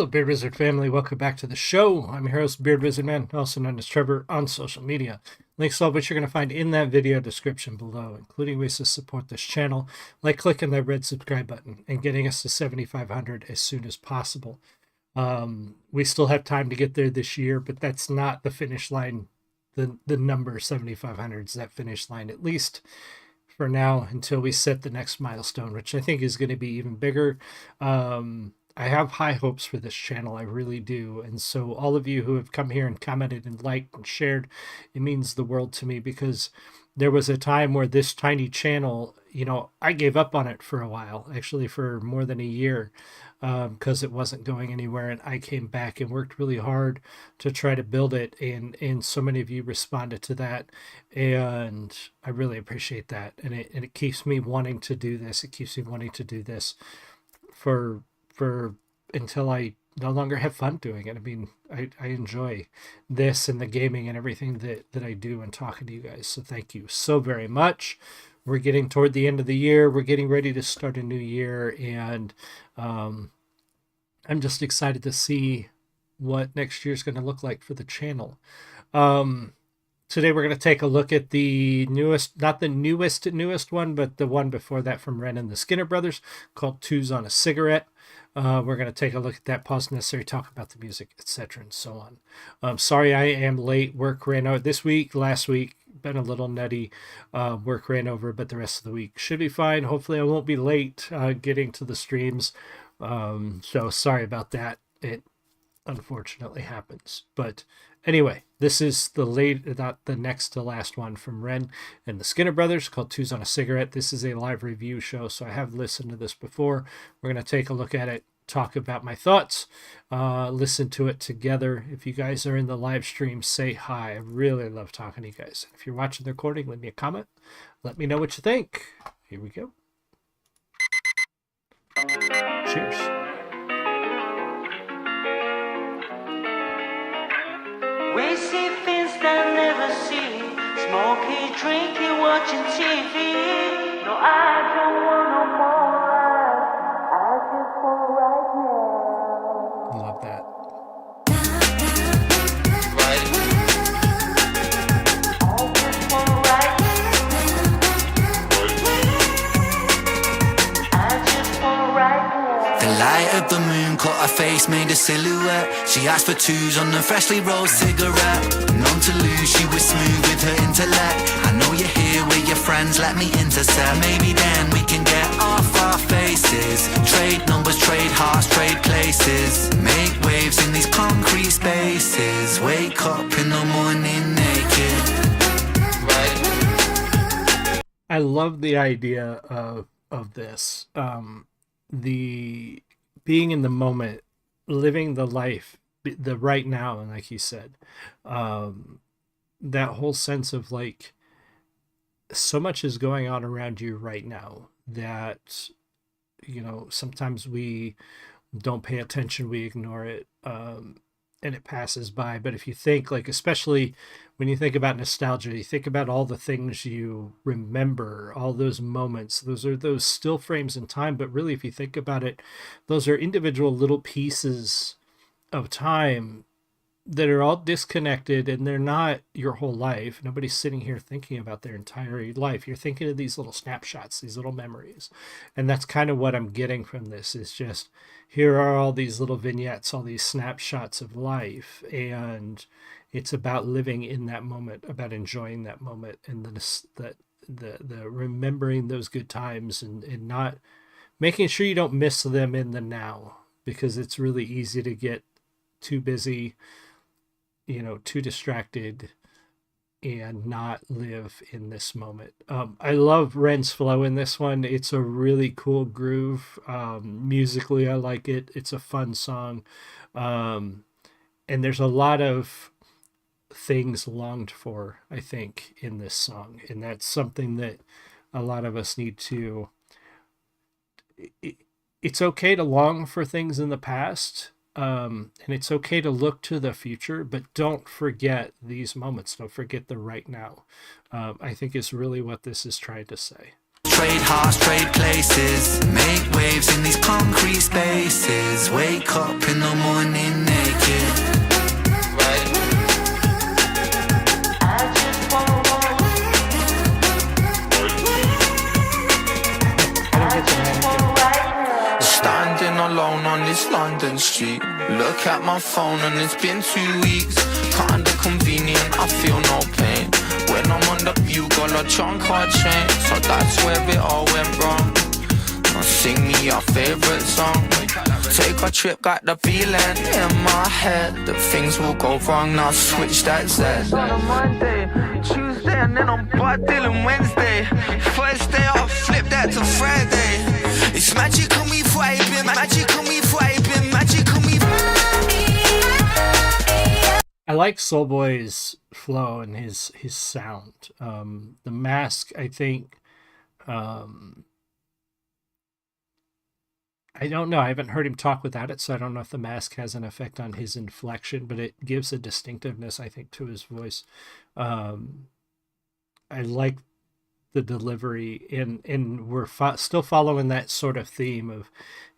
Hello, Beard Wizard family. Welcome back to the show. I'm your host, Beard Wizard Man, also known as Trevor on social media. Links to all which you're going to find in that video description below, including ways to support this channel, like clicking that red subscribe button and getting us to 7,500 as soon as possible. We still have time to get there this year, but that's not the finish line. The number 7,500 is that finish line, at least for now, until we set the next milestone, which I think is going to be even bigger. I have high hopes for this channel. I really do. And so all of you who have come here and commented and liked and shared, it means the world to me, because there was a time where this tiny channel, I gave up on it for a while, actually for more than a year, because it wasn't going anywhere. And I came back and worked really hard to try to build it. And so many of you responded to that. And I really appreciate that. And it keeps me wanting to do this. It keeps me wanting to do this for until I no longer have fun doing it. I mean, I enjoy this and the gaming and everything that I do and talking to you guys. So thank you so very much. We're getting toward the end of the year. We're getting ready to start a new year. And I'm just excited to see what next year's going to look like for the channel. Today we're going to take a look at the newest, not the newest one, but the one before that from Ren and the Skinner Brothers, called Twos on a Cigarette. We're going to take a look at that, pause necessary, talk about the music, etc., and so on. Sorry I am late. Work ran out this week. Last week, been a little nutty. Work ran over, but the rest of the week should be fine. Hopefully I won't be late getting to the streams. So sorry about that. It unfortunately happens. But anyway, this is not the next to last one from Ren and the Skinner Brothers, called Twos on a Cigarette. This is a live review show, so I have listened to this before. We're going to take a look at it, talk about my thoughts, listen to it together. If you guys are in the live stream, say hi. I really love talking to you guys. If you're watching the recording, leave me a comment. Let me know what you think. Here we go. Cheers. We see things that never see. Smoking, drinking, watching TV. No, I don't want no more life. I just want right now. Love that. I just want right now. I just want right now. The light of the moon caught her face, made a silhouette. She asked for twos on a freshly rolled cigarette. None to lose, she was smooth with her intellect. I know you're here with your friends, let me intercept. Maybe then we can get off our faces. Trade numbers, trade hearts, trade places. Make waves in these concrete spaces. Wake up in the morning naked. I love the idea of this. The being in the moment, living the life, the right now, and like you said, that whole sense of like, so much is going on around you right now that, sometimes we don't pay attention, we ignore it, and it passes by. But if you think, like, especially when you think about nostalgia, you think about all the things you remember, all those moments, those are those still frames in time. But really, if you think about it, those are individual little pieces of time that are all disconnected, and they're not your whole life. Nobody's sitting here thinking about their entire life. You're thinking of these little snapshots, these little memories. And that's kind of what I'm getting from this, is just, here are all these little vignettes, all these snapshots of life. And it's about living in that moment, about enjoying that moment, and the remembering those good times, and not making sure you don't miss them in the now, because it's really easy to get too busy, too distracted, and not live in this moment. I love Ren's flow in this one. It's a really cool groove. Musically, I like it. It's a fun song. And there's a lot of things longed for, I think, in this song. And that's something that a lot of us need to... It's okay to long for things in the past. And it's okay to look to the future, but don't forget these moments. Don't forget the right now. I think is really what this is trying to say. trade hearts, trade places. Make waves in these concrete spaces. Wake up in the morning naked. I just wanna Standing alone on this London street. Look at my phone and it's been 2 weeks. Kinda convenient, I feel no pain. When I'm on the bugle, a trunk or chain. So that's where it all went wrong. Now sing me your favorite song. Take a trip, got the feeling in my head that things will go wrong. Now switch that Z. On a Monday, Tuesday, and then I'm Bud Dylan Wednesday. First day off, flip that to Friday. It's magical me vibing, magical me vibing, magical me. I like Soulboy's flow and his sound. The Mask, I think, I don't know. I haven't heard him talk without it, so I don't know if the Mask has an effect on his inflection, but it gives a distinctiveness, I think, to his voice. I like the delivery, and we're still following that sort of theme of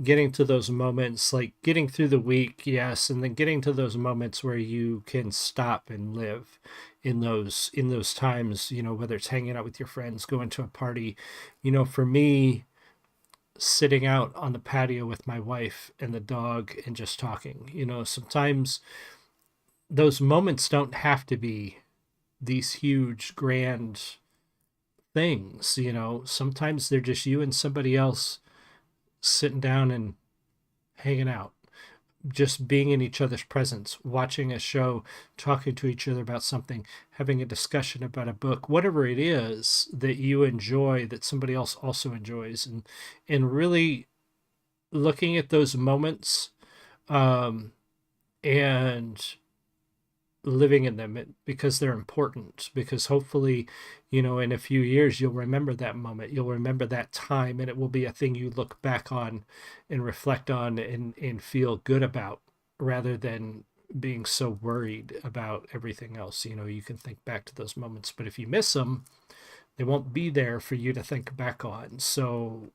getting to those moments, like getting through the week, yes, and then getting to those moments where you can stop and live in those times, you know, whether it's hanging out with your friends, going to a party. You know, for me, sitting out on the patio with my wife and the dog and just talking, you know, sometimes those moments don't have to be these huge grand things, you know. Sometimes they're just you and somebody else sitting down and hanging out, just being in each other's presence, watching a show, talking to each other about something, having a discussion about a book, whatever it is that you enjoy that somebody else also enjoys, and really looking at those moments and living in them, because they're important, because hopefully, you know, in a few years you'll remember that moment, you'll remember that time, and it will be a thing you look back on and reflect on and feel good about, rather than being so worried about everything else. You know, you can think back to those moments, but if you miss them, they won't be there for you to think back on. So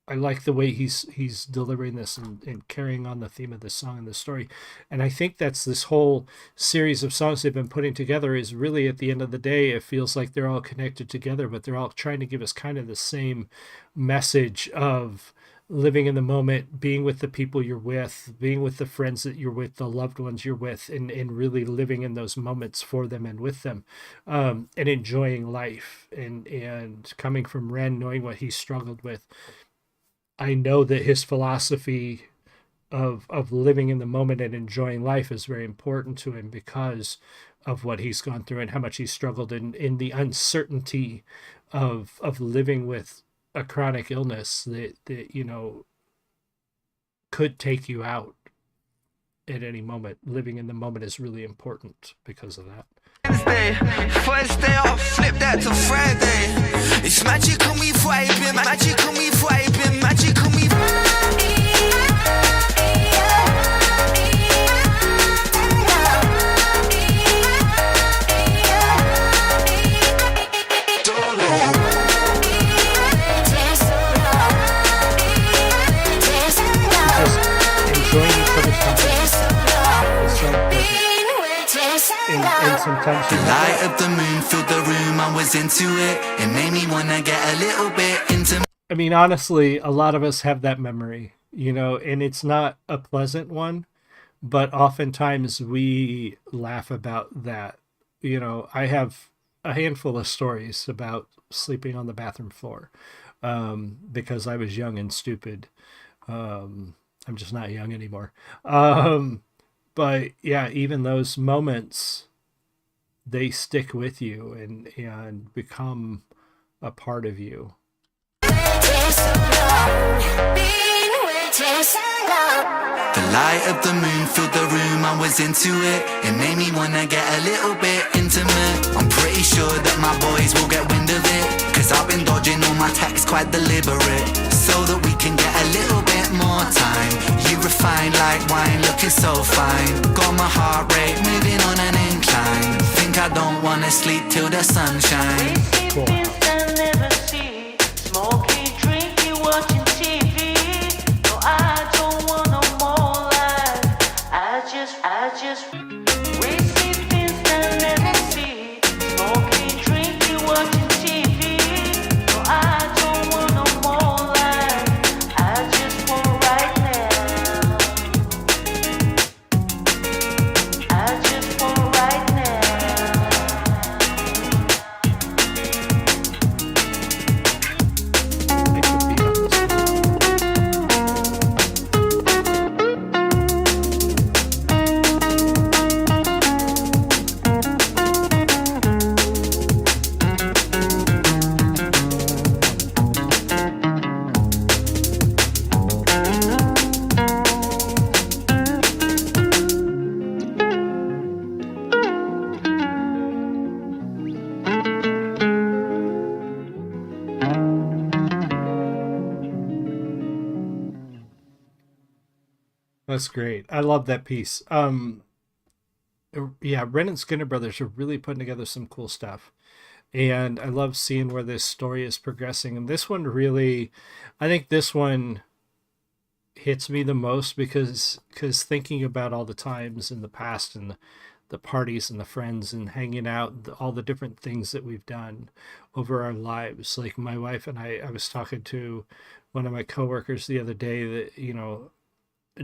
I like the way he's delivering this and carrying on the theme of this song and the story. And I think that's this whole series of songs they've been putting together, is really, at the end of the day, it feels like they're all connected together, but they're all trying to give us kind of the same message of living in the moment, being with the people you're with, being with the friends that you're with, the loved ones you're with, and really living in those moments for them and with them, and enjoying life. And coming from Ren, knowing what he struggled with, I know that his philosophy of living in the moment and enjoying life is very important to him, because of what he's gone through and how much he's struggled in the uncertainty of living with a chronic illness that you know could take you out at any moment. Living in the moment is really important because of that. Wednesday, first day off, flip that to Friday. It's magical me vibing, magical me vibing, magical me. Just enjoying each other's company is so important. And sometimes you The have light of the moon filled the room, I was into it. It made me wanna get a little bit intimate. I mean, honestly, a lot of us have that memory, you know, and it's not a pleasant one, but oftentimes we laugh about that. You know, I have a handful of stories about sleeping on the bathroom floor because I was young and stupid. I'm just not young anymore. But yeah, even those moments, they stick with you and become a part of you. The light of the moon filled the room, I was into it. It made me wanna get a little bit intimate. I'm pretty sure that my boys will get wind of it, cause I've been dodging all my texts quite deliberate, so that we can get a little bit more time. You refined like wine, looking so fine. Got my heart rate moving on an incline. Think I don't wanna sleep till the sun shines. Things I never see, smoking just we see things that I never see. Smoking, drinking, watching TV. No, I don't want no more life. I just want right now. I just want right now. Thanks for being on this one. That's great. I love that piece. Yeah, Ren and Skinner Brothers are really putting together some cool stuff. And I love seeing where this story is progressing. And this one really, I think this one hits me the most because thinking about all the times in the past and the parties and the friends and hanging out, all the different things that we've done over our lives. Like my wife and I was talking to one of my coworkers the other day that, you know,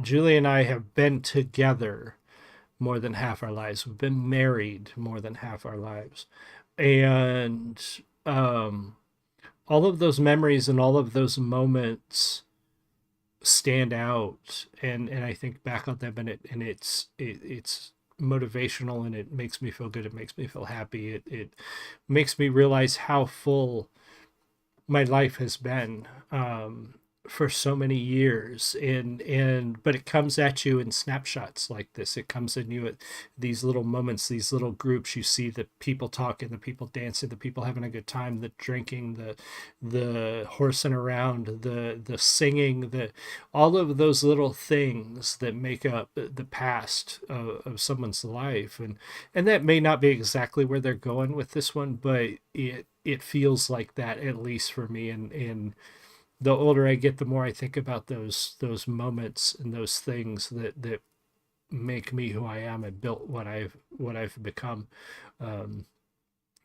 Julie and I have been together more than half our lives. We've been married more than half our lives. And all of those memories and all of those moments stand out. And I think back on them and it's motivational and it makes me feel good. It makes me feel happy. It makes me realize how full my life has been for so many years, but it comes at you in snapshots like this. It comes in you at these little moments, these little groups. You see the people talking, the people dancing, the people having a good time, the drinking, the horsing around, the singing, all of those little things that make up the past of someone's life. And that may not be exactly where they're going with this one, but it feels like that, at least for me. And the older I get, the more I think about those moments and those things that make me who I am and built what I've become.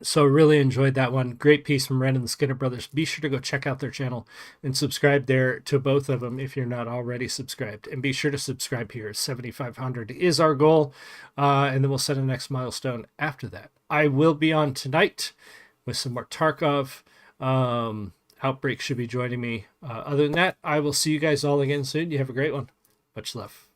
So really enjoyed that one. Great piece from Ren and the Skinner Brothers. Be sure to go check out their channel and subscribe there to both of them if you're not already subscribed. And be sure to subscribe here. 7,500 is our goal. And then we'll set a next milestone after that. I will be on tonight with some more Tarkov. Outbreak should be joining me. Other than that, I will see you guys all again soon. You have a great one. Much love.